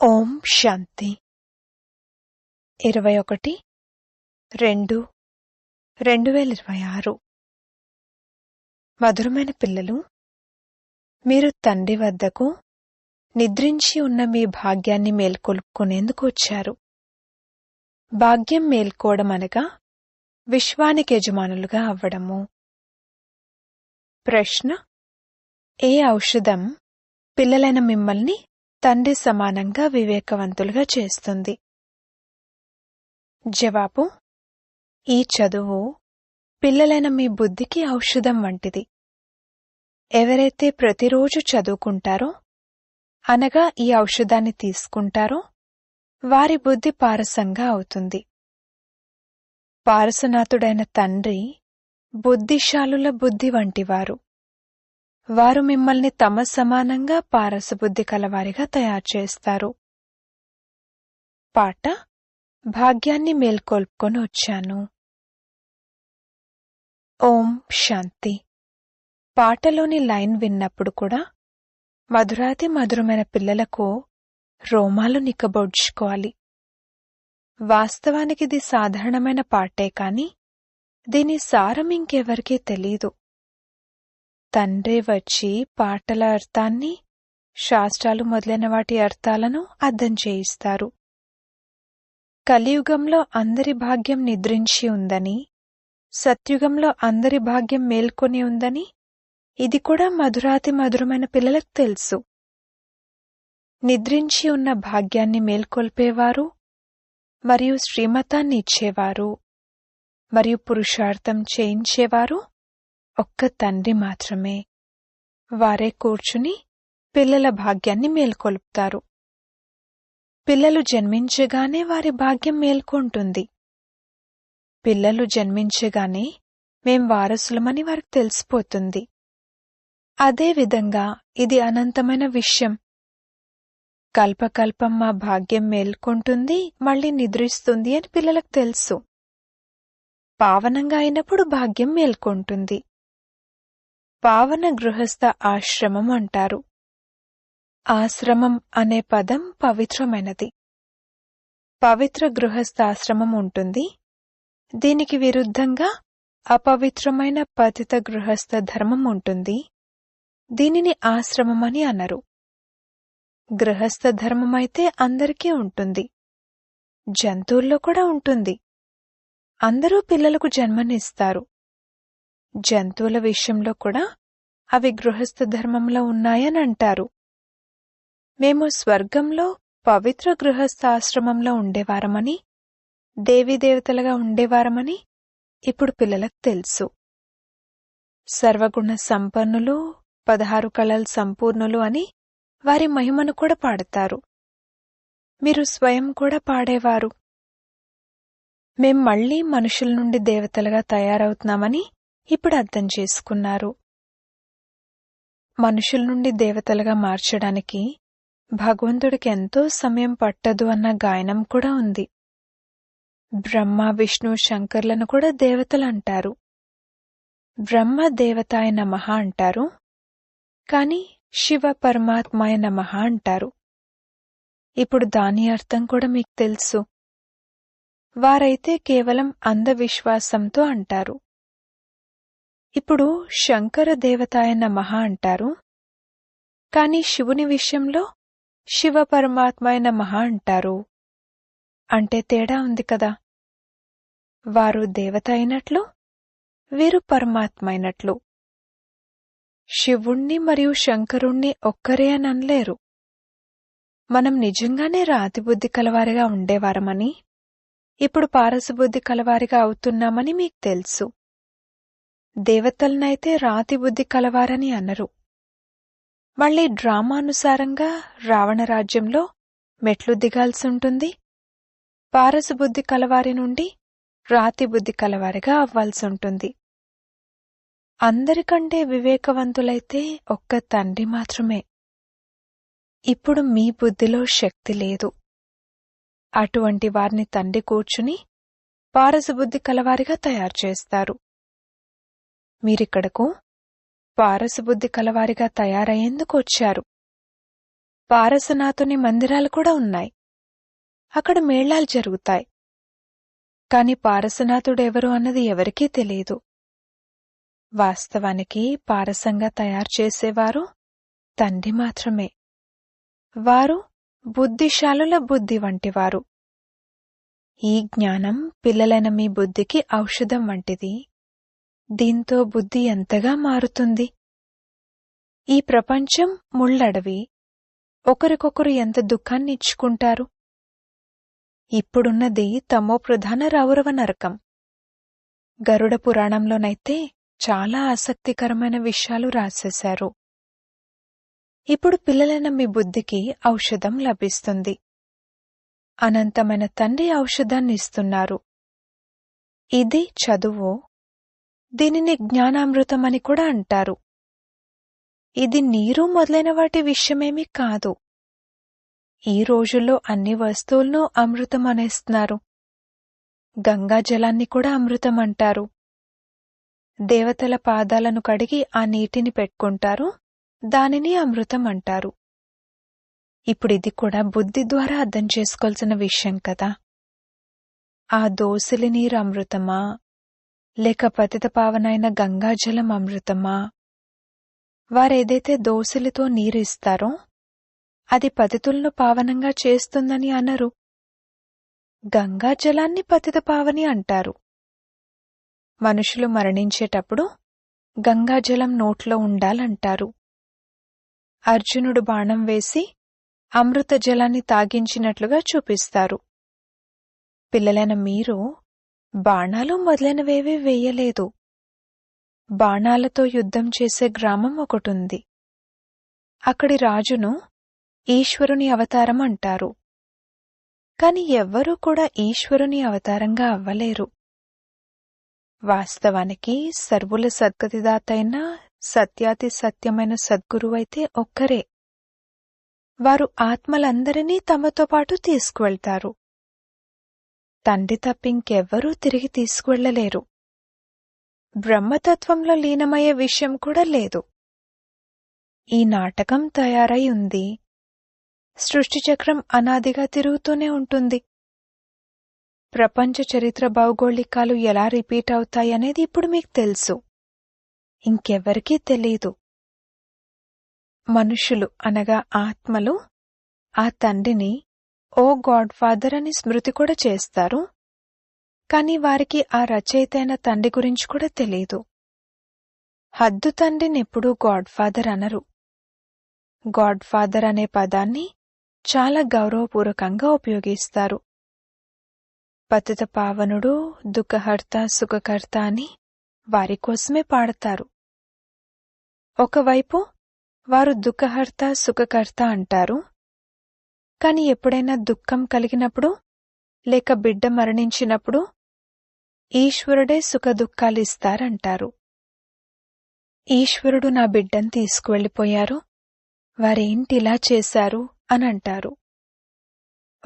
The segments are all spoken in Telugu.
ఓం శాంతి 21/2/2026 మధురమైన పిల్లలు, మీరు తండ్రి వద్దకు నిద్రించి ఉన్న మీ భాగ్యాన్ని మేల్కొల్పుకునేందుకు వచ్చారు. భాగ్యం మేల్కోవడం అనగా విశ్వానికి యజమానులుగా అవ్వడము. ప్రశ్న: ఏ ఔషధం పిల్లలైన మిమ్మల్ని తండ్రి సమానంగా వివేకవంతులుగా చేస్తుంది? జవాబు: ఈ చదువు పిల్లలైన మీ బుద్ధికి ఔషధం వంటిది. ఎవరైతే ప్రతిరోజు చదువుకుంటారో, అనగా ఈ ఔషధాన్ని తీసుకుంటారో, వారి బుద్ధి పారసంగా అవుతుంది. పారసనాథుడైన తండ్రి బుద్ధిశాలుల బుద్ధి వంటివారు. వారు మిమ్మల్ని తమ సమానంగా పారసబుద్ధి కలవారిగా తయారుచేస్తారు. పాట: భాగ్యాన్ని మేల్కొల్పుకొని వచ్చాను. ఓం శాంతి. పాటలోని లైన్ విన్నప్పుడు కూడా మధురాతి మధురమైన పిల్లలకు రోమాలు నిక్కబొడ్చుకోవాలి. వాస్తవానికిది సాధారణమైన పాటే కాని దీని సారం ఇంకెవరికీ తెలీదు. తండ్రి వచ్చి పాటల అర్థాన్ని, శాస్త్రాలు మొదలైన వాటి అర్థాలను అర్థం చేయిస్తారు. కలియుగంలో అందరి భాగ్యం నిద్రించి ఉందని, సత్యుగంలో అందరి భాగ్యం మేల్కొని ఉందని ఇది కూడా మధురాతి మధురమైన పిల్లలకు తెలుసు. నిద్రించి ఉన్న భాగ్యాన్ని మేల్కొల్పేవారు మరియు శ్రీమతాన్ని ఇచ్చేవారు మరియు పురుషార్థం చేయించేవారు ఒక్క తండ్రి మాత్రమే. వారే కూర్చుని పిల్లల భాగ్యాన్ని మేల్కొల్పుతారు. పిల్లలు జన్మించగానే వారి భాగ్యం మేల్కొంటుంది. పిల్లలు జన్మించగానే మేం వారసులమని వారికి తెలిసిపోతుంది. అదేవిధంగా ఇది అనంతమైన విషయం. కల్పకల్పం మా భాగ్యం మేల్కొంటుంది, మళ్ళీ నిద్రిస్తుంది అని పిల్లలకు తెలుసు. పావనంగా అయినప్పుడు భాగ్యం మేల్కొంటుంది. పావన గృహస్థ ఆశ్రమం అంటారు. ఆశ్రమం అనే పదం పవిత్రమైనది. పవిత్ర గృహస్థాశ్రమం ఉంటుంది. దీనికి విరుద్ధంగా అపవిత్రమైన పతిత గృహస్థ ధర్మం ఉంటుంది. దీనిని ఆశ్రమమని అనరు. గృహస్థ ధర్మమైతే అందరికీ ఉంటుంది. జంతువుల్లో కూడా ఉంటుంది. అందరూ పిల్లలకు జన్మనిస్తారు. జంతువుల విషయంలో కూడా అవి గృహస్థ ధర్మంలో ఉన్నాయని అంటారు. మేము స్వర్గంలో పవిత్ర గృహస్థాశ్రమంలో ఉండేవారమని, దేవీదేవతలుగా ఉండేవారమని ఇప్పుడు పిల్లలకు తెలుసు. సర్వగుణ సంపన్నులు, 16 కళల సంపూర్ణులు అని వారి మహిమను కూడా పాడతారు. మీరు స్వయం కూడా పాడేవారు. మేం మళ్లీ మనుషుల నుండి దేవతలుగా తయారవుతున్నామని ఇప్పుడు అర్థం చేసుకున్నారు. మనుషుల నుండి దేవతలుగా మార్చడానికి భగవంతుడికి ఎంతో సమయం పట్టదు అన్న గాయనం కూడా ఉంది. బ్రహ్మ, విష్ణు, శంకర్లను కూడా దేవతలంటారు. బ్రహ్మ దేవతాయ నమః అంటారు, కాని శివ పరమాత్మాయ నమః అంటారు. ఇప్పుడు దాని అర్థం కూడా మీకు తెలుసు. వారైతే కేవలం అంధవిశ్వాసంతో అంటారు. ఇప్పుడు శంకర దేవతాయ నమః అంటారు, కాని శివుని విషయంలో శివ పరమాత్మాయ నమః అంటారు. అంటే తేడా ఉంది కదా. వారు దేవత అయినట్లు, వీరు పరమాత్మ అయినట్లు. శివుణ్ణి మరియు శంకరుణ్ణి ఒక్కరే అని అనలేరు. మనం నిజంగానే రాతిబుద్ధి కలవారిగా ఉండేవారమని, ఇప్పుడు పారసబుద్ధి కలవారిగా అవుతున్నామని మీకు తెలుసు. దేవతలనైతే రాతిబుద్ధి కలవారని అనరు. మళ్లీ డ్రామానుసారంగా రావణ రాజ్యంలో మెట్లు దిగాల్సుంటుంది. పారసబుద్ధి కలవారి నుండి రాతిబుద్ధి కలవారిగా అవ్వాల్సుంటుంది. అందరికంటే వివేకవంతులైతే ఒక్క తండ్రి మాత్రమే. ఇప్పుడు మీ బుద్ధిలో శక్తి లేదు. అటువంటి వారిని తండ్రి కూర్చుని పారసబుద్ధి కలవారిగా తయారుచేస్తారు. మీరిక్కడకు పారసబుద్ధి కలవారిగా తయారయ్యేందుకు వచ్చారు. పారసనాథుని మందిరాలు కూడా ఉన్నాయి. అక్కడ మేళాలు జరుగుతాయి. కాని పారసనాథుడెవరు అన్నది ఎవరికీ తెలియదు. వాస్తవానికి పారసంగా తయారు చేసేవారు తండ్రి మాత్రమే. వారు బుద్ధిశాలుల బుద్ధి వంటివారు. ఈ జ్ఞానం పిల్లలైన మీ బుద్ధికి ఔషధం వంటిది. దీంతో బుద్ధి ఎంతగా మారుతుంది. ఈ ప్రపంచం ముళ్ళడవి. ఒకరికొకరు ఎంత దుఃఖాన్ని ఇచ్చుకుంటారు. ఇప్పుడున్నది తమోప్రధాన రౌరవ నరకం. గరుడ పురాణంలోనైతే చాలా ఆసక్తికరమైన విషయాలు రాసేశారు. ఇప్పుడు పిల్లలైన మీ బుద్ధికి ఔషధం లభిస్తుంది. అనంతమైన తండ్రి ఔషధాన్ని ఇస్తున్నారు. ఇది చదువు. దీనిని జ్ఞానామృతమని కూడా అంటారు. ఇది నీరు మొదలైన వాటి విషయమేమీ కాదు. ఈ రోజుల్లో అన్ని వస్తువులను అమృతం అనేస్తున్నారు. గంగా జలాన్ని కూడా అమృతం అంటారు. దేవతల పాదాలను కడిగి ఆ నీటిని పెట్టుకుంటారు. దానిని అమృతం అంటారు. ఇప్పుడిది కూడా బుద్ధి ద్వారా అర్థం చేసుకోవాల్సిన విషయం కదా. ఆ దోసిలి నీరు అమృతమా, లేక పతిత పావనైన గంగాజలం అమృతమా? వారేదైతే దోసిలితో నీరు ఇస్తారో అది పతితులను పావనంగా చేస్తుందని అనరు. గంగాజలాన్ని పతిత పావని అంటారు. మనుషులు మరణించేటప్పుడు గంగాజలం నోట్లో ఉండాలంటారు. అర్జునుడు బాణం వేసి అమృత జలాన్ని తాగించినట్లుగా చూపిస్తారు. పిల్లలైన మీరు బాణాలు మొదలైనవేవీ వేయలేదు. బాణాలతో యుద్ధం చేసే గ్రామం ఒకటుంది. అక్కడి రాజును ఈశ్వరుని అవతారం అంటారు. కాని ఎవ్వరూ కూడా ఈశ్వరుని అవతారంగా అవ్వలేరు. వాస్తవానికి సర్వుల సద్గతిదాతైన సత్యాతి సత్యమైన సద్గురువైతే ఒక్కరే. వారు ఆత్మలందరినీ తమతో పాటు తీసుకువెళ్తారు. తండ్రి తప్పింకెవ్వరూ తిరిగి తీసుకువెళ్లలేరు. బ్రహ్మతత్వంలో లీనమయ్యే విషయం కూడా లేదు. ఈ నాటకం తయారై ఉంది. సృష్టిచక్రం అనాదిగా తిరుగుతూనే ఉంటుంది. ప్రపంచ చరిత్ర భౌగోళికాలు ఎలా రిపీట్ అవుతాయనేది ఇప్పుడు మీకు తెలుసు. ఇంకెవ్వరికీ తెలీదు. మనుషులు అనగా ఆత్మలు ఆ తండ్రిని ఓ గాడ్ ఫాదర్ అని స్మృతి కూడా చేస్తారు. కాని వారికి ఆ రచయితైన తండ్రి గురించి కూడా తెలీదు. హద్దు తండ్రినెప్పుడూ గాడ్ ఫాదర్ అనరు. గాడ్ ఫాదర్ అనే పదాన్ని చాలా గౌరవపూర్వకంగా ఉపయోగిస్తారు. పతిత పావనుడు, దుఃఖహర్త, సుఖకర్త అని వారికోసమే పాడతారు. ఒకవైపు వారు దుఃఖహర్త, సుఖకర్త అంటారు. కాని ఎప్పుడైనా దుఃఖం కలిగినప్పుడు లేక బిడ్డ మరణించినప్పుడు ఈశ్వరుడే సుఖదుఃఖాలిస్తారంటారు. ఈశ్వరుడు నా బిడ్డను తీసుకువెళ్ళిపోయారు, వారేంటిలా చేశారు అనంటారు.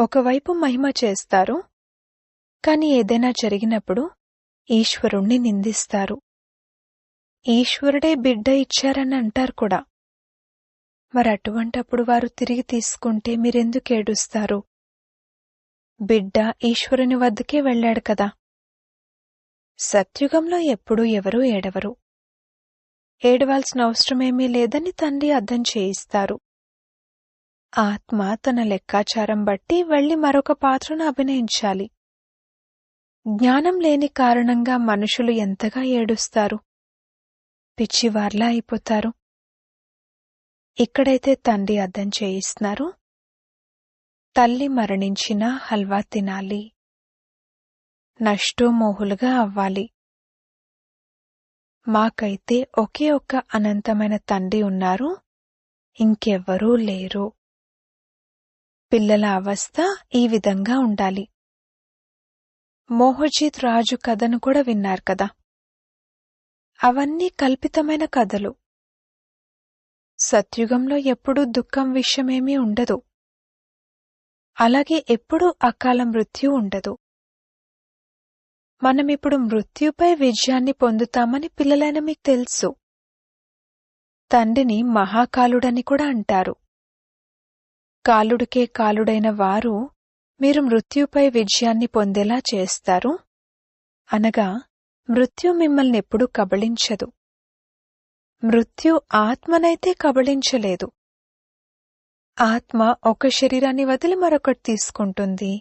ఒకవైపు మహిమ చేస్తారు. కాని ఏదైనా జరిగినప్పుడు ఈశ్వరుణ్ణి నిందిస్తారు. ఈశ్వరుడే బిడ్డ ఇచ్చారని అంటారు కూడా. మరటువంటప్పుడు వారు తిరిగి తీసుకుంటే మీరెందుకు ఏడుస్తారు? బిడ్డ ఈశ్వరుని వద్దకే వెళ్ళాడు కదా. సత్యుగంలో ఎప్పుడూ ఎవరూ ఏడవరు. ఏడవాల్సిన అవసరమేమీ లేదని తండ్రి అర్థం చేయిస్తారు. ఆత్మ తన లెక్కాచారం బట్టి వెళ్లి మరొక పాత్రను అభినయించాలి. జ్ఞానం లేని కారణంగా మనుషులు ఎంతగా ఏడుస్తారు, పిచ్చివార్లా అయిపోతారు. ఇక్కడైతే తండ్రి అర్థం చేయిస్తున్నారు. తల్లి మరణించినా హల్వా తినాలి, నష్టోమోహులుగా అవ్వాలి. మాకైతే ఒకే ఒక్క అనంతమైన తండ్రి ఉన్నారు, ఇంకెవ్వరూ లేరు. పిల్లల అవస్థ ఈ విధంగా ఉండాలి. మోహజిత్ రాజు కథను కూడా విన్నారు కదా. అవన్నీ కల్పితమైన కథలు. సత్యుగంలో ఎప్పుడూ దుఃఖం విషయమేమీ ఉండదు. అలాగే ఎప్పుడూ అకాల మృత్యు ఉండదు. మనమిప్పుడు మృత్యుపై విజయాన్ని పొందుతామని పిల్లలైన మీకు తెలుసు. తండ్రిని మహాకాలుడని కూడా అంటారు. కాలుడికే కాలుడైన వారు మీరు మృత్యుపై విజయాన్ని పొందేలా చేస్తారు, అనగా మృత్యు మిమ్మల్నెప్పుడూ కబళించదు. మృత్యు ఆత్మనైతే కబళించలేదు. ఆత్మ ఒక శరీరాన్ని వదిలి మరొకటి తీసుకుంటుంది.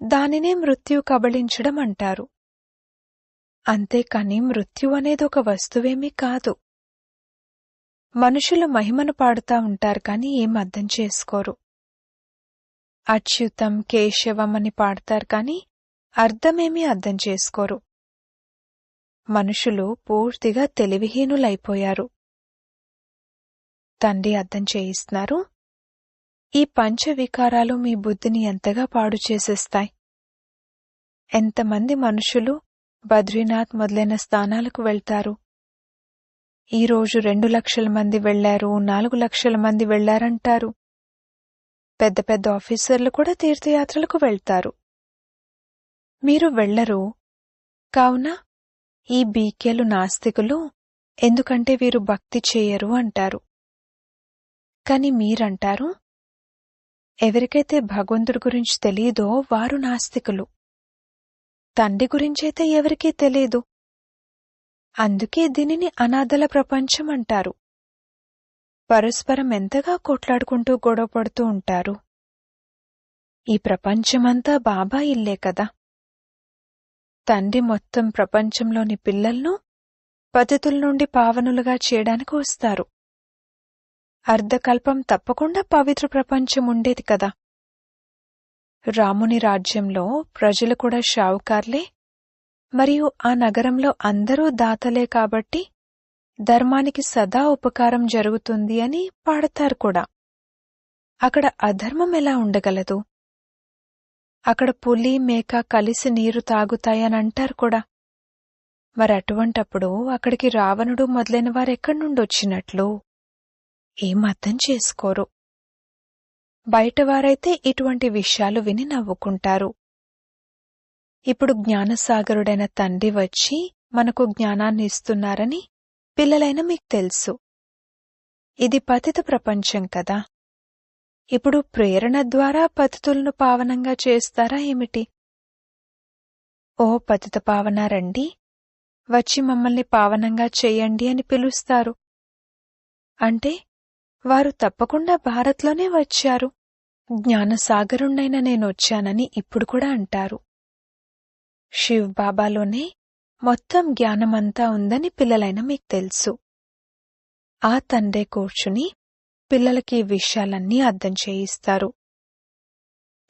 దానినే మృత్యు కబళించడం అంటారు. అంతేకాని మృత్యు అనేది ఒక వస్తువేమీ కాదు. మనుషులు మహిమను పాడుతా ఉంటారు కాని ఏం అర్థం చేసుకోరు. అచ్యుతం కేశవం అని పాడతారు కాని అర్థమేమీ అర్థం చేసుకోరు. మనుషులు పూర్తిగా తెలివిహీనులైపోయారు. తండ్రి అర్థం చేయిస్తున్నారు, ఈ పంచవికారాలు మీ బుద్ధిని ఎంతగా పాడు చేసేస్తాయి. ఎంతమంది మనుషులు బద్రీనాథ్ మొదలైన స్థానాలకు వెళ్తారు. ఈరోజు 2 లక్షల మంది వెళ్లారు, 4 లక్షల మంది వెళ్లారంటారు. పెద్ద పెద్ద ఆఫీసర్లు కూడా తీర్థయాత్రలకు వెళ్తారు. మీరు వెళ్లరు. కావున ఈ బీకేలు నాస్తికులు, ఎందుకంటే వీరు భక్తి చేయరు అంటారు. కాని మీరంటారు, ఎవరికైతే భగవంతుడి గురించి తెలీదో వారు నాస్తికులు. తండ్రి గురించైతే ఎవరికీ తెలీదు. అందుకే దీనిని అనాథల ప్రపంచం అంటారు. పరస్పరం ఎంతగా కొట్లాడుకుంటూ గొడవపడుతూ ఉంటారు. ఈ ప్రపంచమంతా బాబా ఇల్లే కదా. తండ్రి మొత్తం ప్రపంచంలోని పిల్లలను పతితుల నుండి పావనులుగా చేయడానికి వస్తారు. అర్ధకల్పం తప్పకుండా పవిత్ర ప్రపంచం ఉండేది కదా. రాముని రాజ్యంలో ప్రజలు కూడా షావుకార్లే, మరియు ఆ నగరంలో అందరూ దాతలే కాబట్టి ధర్మానికి సదా ఉపకారం జరుగుతుంది అని పాడతారు కూడా. అక్కడ అధర్మం ఎలా ఉండగలదు? అక్కడ పులి మేక కలిసి నీరు తాగుతాయని అంటారు కూడా. మరటువంటప్పుడు అక్కడికి రావణుడు మొదలైన వారెక్కడి నుండొచ్చినట్లు? ఏం అర్థం చేసుకోరు. బయటవారైతే ఇటువంటి విషయాలు విని నవ్వుకుంటారు. ఇప్పుడు జ్ఞానసాగరుడైన తండ్రి వచ్చి మనకు జ్ఞానాన్ని ఇస్తున్నారని పిల్లలైన మీకు తెలుసు. ఇది పతిత ప్రపంచం కదా. ఇప్పుడు ప్రేరణ ద్వారా పతితులను పావనంగా చేస్తారా ఏమిటి? ఓ పతిత పావన రండి, వచ్చి మమ్మల్ని పావనంగా చెయ్యండి అని పిలుస్తారు. అంటే వారు తప్పకుండా భారత్లోనే వచ్చారు. జ్ఞానసాగరుణ్ణైన నేనొచ్చానని ఇప్పుడు కూడా అంటారు. శివ్ బాబాలోనే మొత్తం జ్ఞానమంతా ఉందని పిల్లలైన మీకు తెలుసు. ఆ తండ్రే కూర్చుని పిల్లలకి ఈ విషయాలన్నీ అర్థం చేయిస్తారు.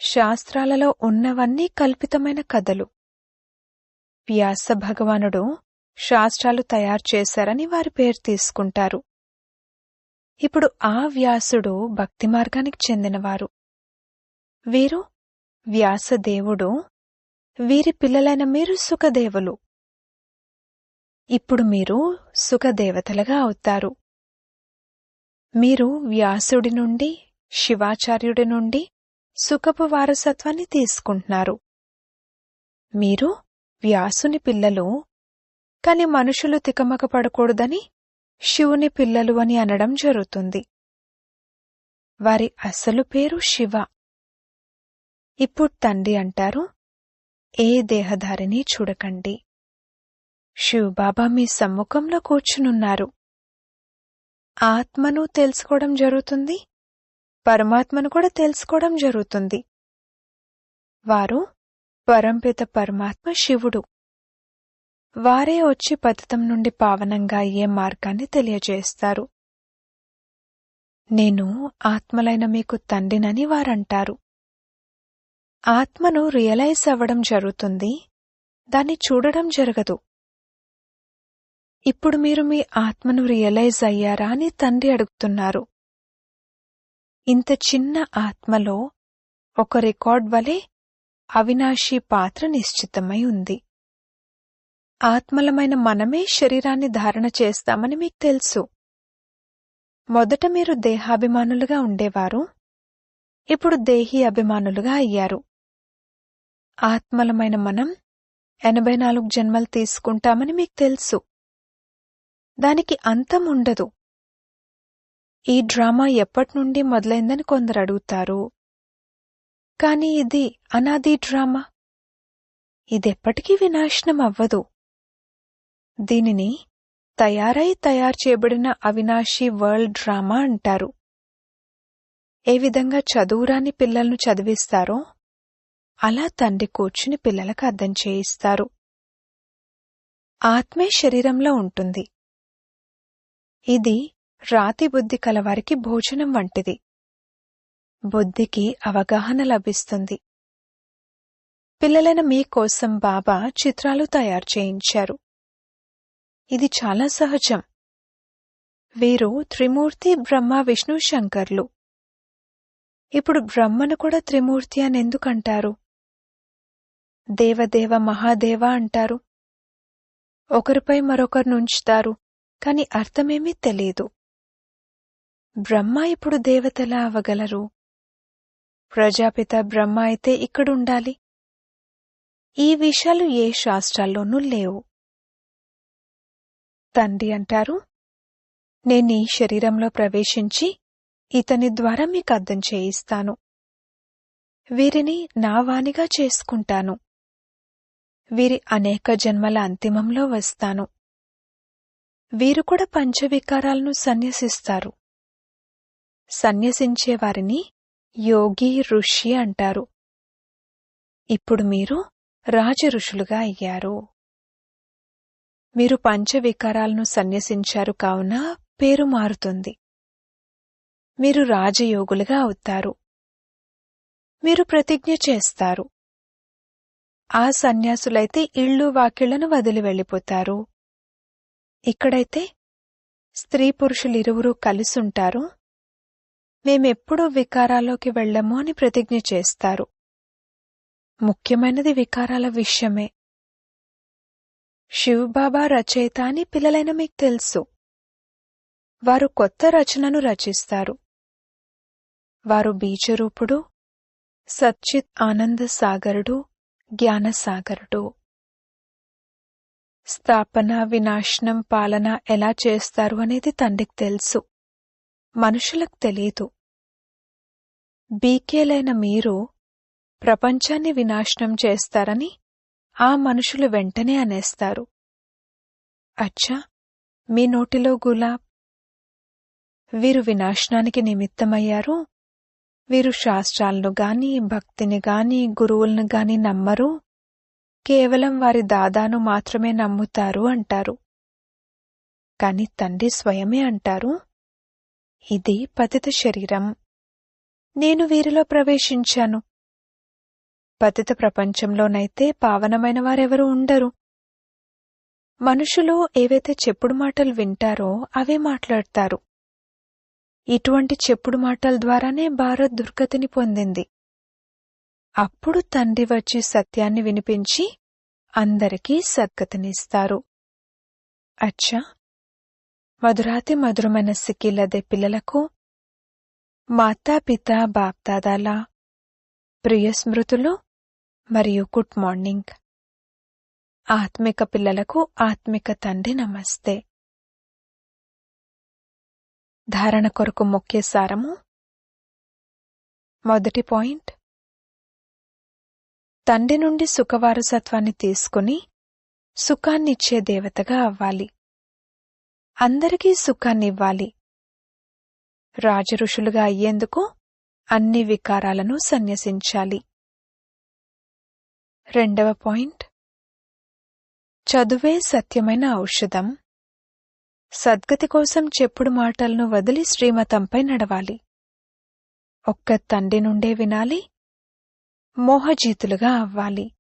శాస్త్రాలలో ఉన్నవన్నీ కల్పితమైన కథలు. వ్యాస భగవానుడు శాస్త్రాలు తయారు చేశారని వారి పేరు తీసుకుంటారు. ఇప్పుడు ఆ వ్యాసుడు భక్తి మార్గానికి చెందినవారు. వీరు వ్యాసదేవుడు, వీరి పిల్లలైన మీరు సుఖదేవులు. ఇప్పుడు మీరు సుఖదేవతలుగా అవుతారు. మీరు వ్యాసుడి నుండి, శివాచార్యుడి నుండి సుఖపు వారసత్వాన్ని తీసుకుంటున్నారు. మీరు వ్యాసుని పిల్లలు, కాని మనుషులు తికమక పడకూడదని శివుని పిల్లలు అని అనడం జరుగుతుంది. వారి అసలు పేరు శివ. ఇప్పుడు తండ్రి అంటారు, ఏ దేహధారిని చూడకండి. శివబాబా మీ సమ్ముఖంలో కూర్చునున్నారు. ఆత్మను తెలుసుకోవడం జరుగుతుంది, పరమాత్మను కూడా తెలుసుకోవడం జరుగుతుంది. వారు పరంపిత పరమాత్మ శివుడు. వారే వచ్చి పతితం నుండి పావనంగా అయ్యే మార్గాన్ని తెలియజేస్తారు. నేను ఆత్మలైన మీకు తండ్రినని వారంటారు. ఆత్మను రియలైజ్ అవ్వడం జరుగుతుంది, దాన్ని చూడడం జరగదు. ఇప్పుడు మీరు మీ ఆత్మను రియలైజ్ అయ్యారా అని తండ్రి అడుగుతున్నారు. ఇంత చిన్న ఆత్మలో ఒక రికార్డ్ వలె అవినాశీ పాత్ర నిశ్చితమై ఉంది. ఆత్మలమైన మనమే శరీరాన్ని ధారణ చేస్తామని మీకు తెలుసు. మొదట మీరు దేహాభిమానులుగా ఉండేవారు, ఇప్పుడు దేహీ అభిమానులుగా అయ్యారు. ఆత్మలమైన మనం 84 జన్మలు తీసుకుంటామని మీకు తెలుసు. దానికి అంతం ఉండదు. ఈ డ్రామా ఎప్పటినుండి మొదలైందని కొందరు అడుగుతారు. కాని ఇది అనాది డ్రామా. ఇదెప్పటికీ వినాశనం అవ్వదు. దీనిని తయారు చేయబడిన అవినాశీ వరల్డ్ డ్రామా అంటారు. ఏ విధంగా చదువురాని పిల్లలను చదివిస్తారో అలా తండ్రి కూర్చుని పిల్లలకు అర్థం చేయిస్తారు. ఆత్మే శరీరంలో ఉంటుంది. ఇది రాతి బుద్ధి కలవారికి భోజనం వంటిది. బుద్ధికి అవగాహన లభిస్తుంది. పిల్లలైన మీకోసం బాబా చిత్రాలు తయారు చేయించారు. ఇది చాలా సహజం. వీరు త్రిమూర్తి బ్రహ్మ విష్ణు శంకర్లు. ఇప్పుడు బ్రహ్మను కూడా త్రిమూర్తి అని ఎందుకంటారు? దేవదేవ మహాదేవ అంటారు. ఒకరిపై మరొకరిని ఉంచుతారు, కాని అర్థమేమీ తెలీదు. బ్రహ్మ ఇప్పుడు దేవతలా అవగలరు. ప్రజాపిత బ్రహ్మ అయితే ఇక్కడుండాలి. ఈ విషయాలు ఏ శాస్త్రాల్లోనూ లేవు. తండ్రి అంటారు, నేనీ శరీరంలో ప్రవేశించి ఇతని ద్వారా మీకు అర్థం చేయిస్తాను. వీరిని నా వానిగా చేసుకుంటాను. వీరి అనేక జన్మల అంతిమంలో వస్తాను. వీరు కూడా పంచవికారాలను సన్యసిస్తారు. సన్యసించేవారిని యోగి ఋషి అంటారు. ఇప్పుడు మీరు రాజఋషులుగా అయ్యారు. మీరు పంచవికారాలను సన్యసించారు కావున పేరు మారుతుంది. మీరు రాజయోగులుగా అవుతారు. మీరు ప్రతిజ్ఞ చేస్తారు. ఆ సన్యాసులైతే ఇళ్ళు వాకిళ్లను వదిలి వెళ్ళిపోతారు. ఇక్కడైతే స్త్రీ పురుషులిరువురూ కలిసుంటారు. మేమెప్పుడూ వికారాల్లోకి వెళ్ళము అని ప్రతిజ్ఞ చేస్తారు. ముఖ్యమైనది వికారాల విషయమే. శివబాబా రచయిత అని పిల్లలైన మీకు తెలుసు. వారు కొత్త రచనను రచిస్తారు. వారు బీజరూపుడు, సచ్చిత్ ఆనంద సాగరుడు, జ్ఞానసాగరుడు. స్థాపన, వినాశనం, పాలన ఎలా చేస్తారు అనేది తండ్రికి తెలుసు. మనుషులకు తెలీదు. బీకేలైన మీరు ప్రపంచాన్ని వినాశనం చేస్తారని ఆ మనుషులు వెంటనే అనేస్తారు. అచ్చా, మీ నోటిలో గులాబ్. వీరు వినాశనానికి నిమిత్తమయ్యారు. వీరు శాస్త్రాలను గాని, భక్తిని గాని, గురువులను గాని నమ్మరు. కేవలం వారి దాదాను మాత్రమే నమ్ముతారు అంటారు. కాని తండ్రి స్వయమే అంటారు, ఇది పతిత శరీరం. నేను వీరిలో ప్రవేశించాను. పతిత ప్రపంచంలోనైతే పావనమైన వారెవరూ ఉండరు. మనుషులు ఏవైతే చెప్పుడు మాటలు వింటారో అవే మాట్లాడతారు. ఇటువంటి చెప్పుడు మాటల ద్వారానే భారత్ దుర్గతిని పొందింది. అప్పుడు తండ్రి వచ్చి సత్యాన్ని వినిపించి అందరికీ సద్గతినిస్తారు. అచ్చా, మధురాతి మధురమైన సిక్కిలదే పిల్లలకు మాతాపిత బాప్దాదాల ప్రియ స్మృతులు మరియు గుడ్ మార్నింగ్. ఆత్మిక పిల్లలకు ఆత్మిక తండ్రి నమస్తే. ధారణ కొరకు ముఖ్య సారము. మొదటి పాయింట్, తండ్రి నుండి సుఖవారసత్వాన్ని తీసుకుని సుఖాన్నిచ్చే దేవతగా అవ్వాలి. అందరికీ సుఖాన్నివ్వాలి. రాజఋషులుగా అయ్యేందుకు అన్ని వికారాలను సన్యసించాలి. రెండవ పాయింట్, చదువే సత్యమైన ఔషధం. సద్గతి కోసం చెప్పుడు మాటలను వదిలి శ్రీమతంపై నడవాలి. ఒక్క తండ్రి నుండే వినాలి. మోహజీతులుగా అవ్వాలి.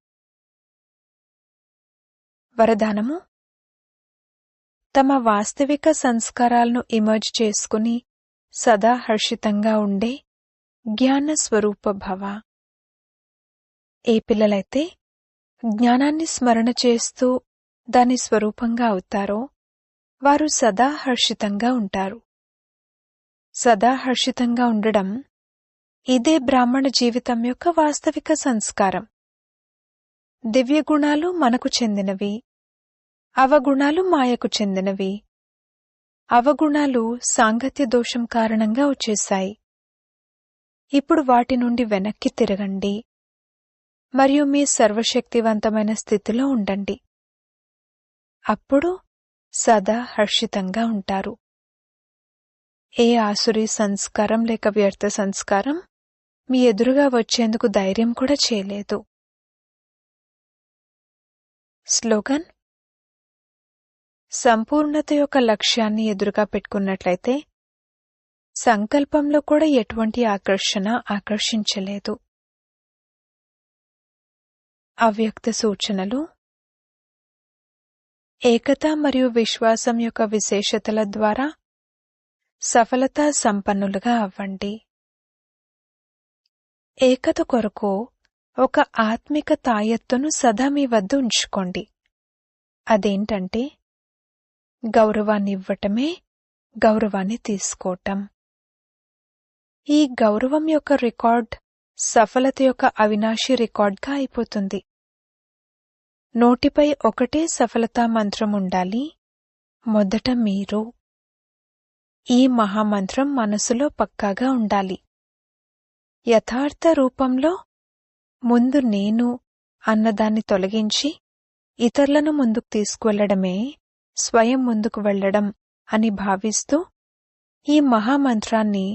వరదానము, తమ వాస్తవిక సంస్కారాలను ఇమర్జ్ చేసుకుని సదా హర్షితంగా ఉండే జ్ఞాన స్వరూప భవ. ఏ పిల్లలైతే జ్ఞానాన్ని స్మరణ చేస్తూ దాని స్వరూపంగా అవుతారో వారు సదా హర్షితంగా ఉంటారు. సదా హర్షితంగా ఉండడం ఇదే బ్రాహ్మణ జీవితం యొక్క వాస్తవిక సంస్కారం. దివ్యగుణాలు మనకు చెందినవి, అవగుణాలు మాయకు చెందినవి. అవగుణాలు సాంగత్య దోషం కారణంగా వచ్చేశాయి. ఇప్పుడు వాటి నుండి వెనక్కి తిరగండి మరియు మీ సర్వశక్తివంతమైన స్థితిలో ఉండండి. అప్పుడు సదా హర్షితంగా ఉంటారు. ఏ ఆసురీ సంస్కారం లేక వ్యర్థ సంస్కారం మీ ఎదురుగా వచ్చేందుకు ధైర్యం కూడా చేయలేదు. స్లోగన్: సంపూర్ణత యొక్క లక్ష్యాన్ని ఎదురుగా పెట్టుకున్నట్లయితే సంకల్పంలో కూడా ఎటువంటి ఆకర్షణ ఆకర్షించలేదు. అవ్యక్త సూచనలు: ఏకత మరియు విశ్వాసం యొక్క విశేషతల ద్వారా సఫలతా సంపన్నులుగా అవ్వండి. ఏకత కొరకు ఒక ఆత్మిక తాయత్తును సదా మీ వద్ద ఉంచుకోండి. అదేంటంటే గౌరవాన్ని ఇవ్వటమే గౌరవాన్ని తీసుకోవటం. ఈ గౌరవం యొక్క రికార్డ్ సఫలత యొక్క అవినాశి రికార్డ్గా అయిపోతుంది. నోటిపై ఒకటే సఫలతా మంత్రం ఉండాలి. మొదట మీరు. ఈ మహామంత్రం మనసులో పక్కాగా ఉండాలి. యథార్థ రూపంలో ముందు నేను అన్నదాన్ని తొలగించి ఇతరులను ముందుకు తీసుకువెళ్లడమే స్వయం ముందుకు వెళ్లడం అని భావిస్తూ ఈ మహామంత్రాన్ని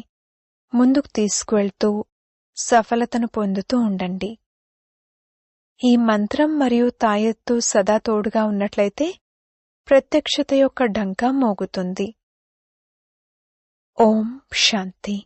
ముందుకు తీసుకువెళ్తూ సఫలతను పొందుతూ ఉండండి. ఈ మంత్రం మరియు తాయత్తు సదా తోడుగా ఉన్నట్లయితే ప్రత్యక్షత యొక్క ఢంకా మోగుతుంది. ఓం శాంతి.